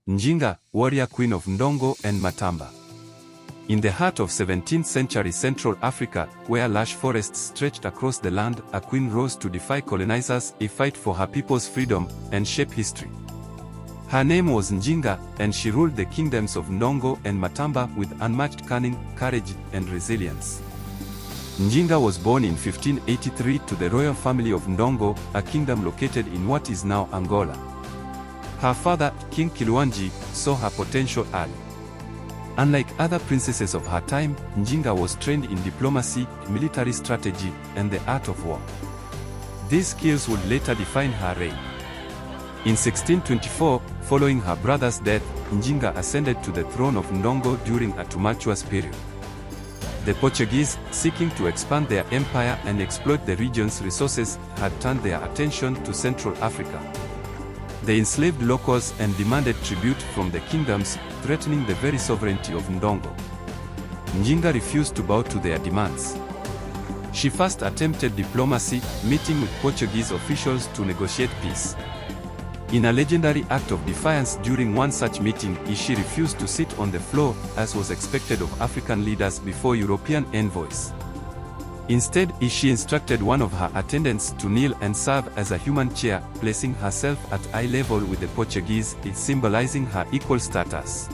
Njinga, warrior queen of Ndongo and Matamba. In the heart of 17th century Central Africa, where lush forests stretched across the land, a queen rose to defy colonizers, a fight for her people's freedom, and shape history. Her name was Njinga, and she ruled the kingdoms of Ndongo and Matamba with unmatched cunning, courage, and resilience. Njinga was born in 1583 to the royal family of Ndongo, a kingdom located in what is now Angola. Her father, King Kilwanji, saw her potential early. Unlike other princesses of her time, Njinga was trained in diplomacy, military strategy, and the art of war. These skills would later define her reign. In 1624, following her brother's death, Njinga ascended to the throne of Ndongo during a tumultuous period. The Portuguese, seeking to expand their empire and exploit the region's resources, had turned their attention to Central Africa. They enslaved locals and demanded tribute from the kingdoms, threatening the very sovereignty of Ndongo. Njinga refused to bow to their demands. She first attempted diplomacy, meeting with Portuguese officials to negotiate peace. In a legendary act of defiance during one such meeting, she refused to sit on the floor, as was expected of African leaders before European envoys. Instead, she instructed one of her attendants to kneel and serve as a human chair, placing herself at eye level with the Portuguese, symbolizing her equal status.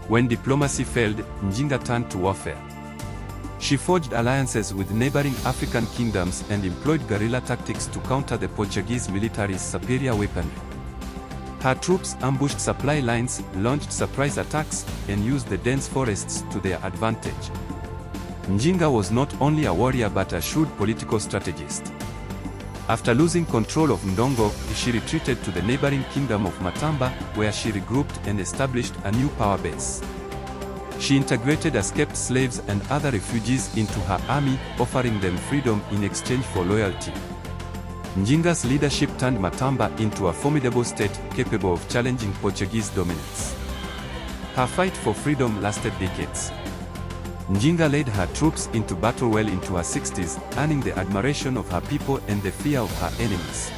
When diplomacy failed, Njinga turned to warfare. She forged alliances with neighboring African kingdoms and employed guerrilla tactics to counter the Portuguese military's superior weaponry. Her troops ambushed supply lines, launched surprise attacks, and used the dense forests to their advantage. Njinga was not only a warrior but a shrewd political strategist. After losing control of Ndongo, she retreated to the neighboring kingdom of Matamba, where she regrouped and established a new power base. She integrated escaped slaves and other refugees into her army, offering them freedom in exchange for loyalty. Njinga's leadership turned Matamba into a formidable state capable of challenging Portuguese dominance. Her fight for freedom lasted decades. Njinga led her troops into battle well into her 60s, earning the admiration of her people and the fear of her enemies.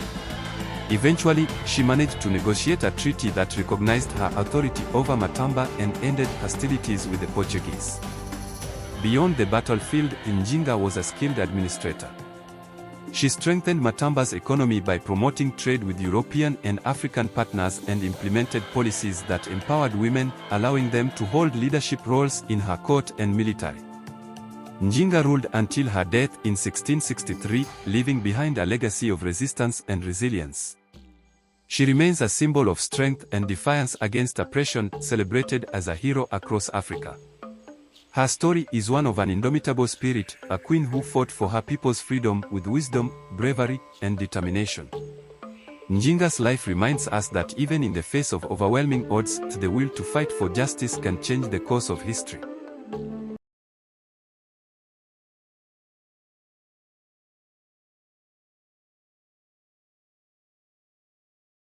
Eventually, she managed to negotiate a treaty that recognized her authority over Matamba and ended hostilities with the Portuguese. Beyond the battlefield, Njinga was a skilled administrator. She strengthened Matamba's economy by promoting trade with European and African partners and implemented policies that empowered women, allowing them to hold leadership roles in her court and military. Njinga ruled until her death in 1663, leaving behind a legacy of resistance and resilience. She remains a symbol of strength and defiance against oppression, celebrated as a hero across Africa. Her story is one of an indomitable spirit, a queen who fought for her people's freedom with wisdom, bravery, and determination. Njinga's life reminds us that even in the face of overwhelming odds, the will to fight for justice can change the course of history.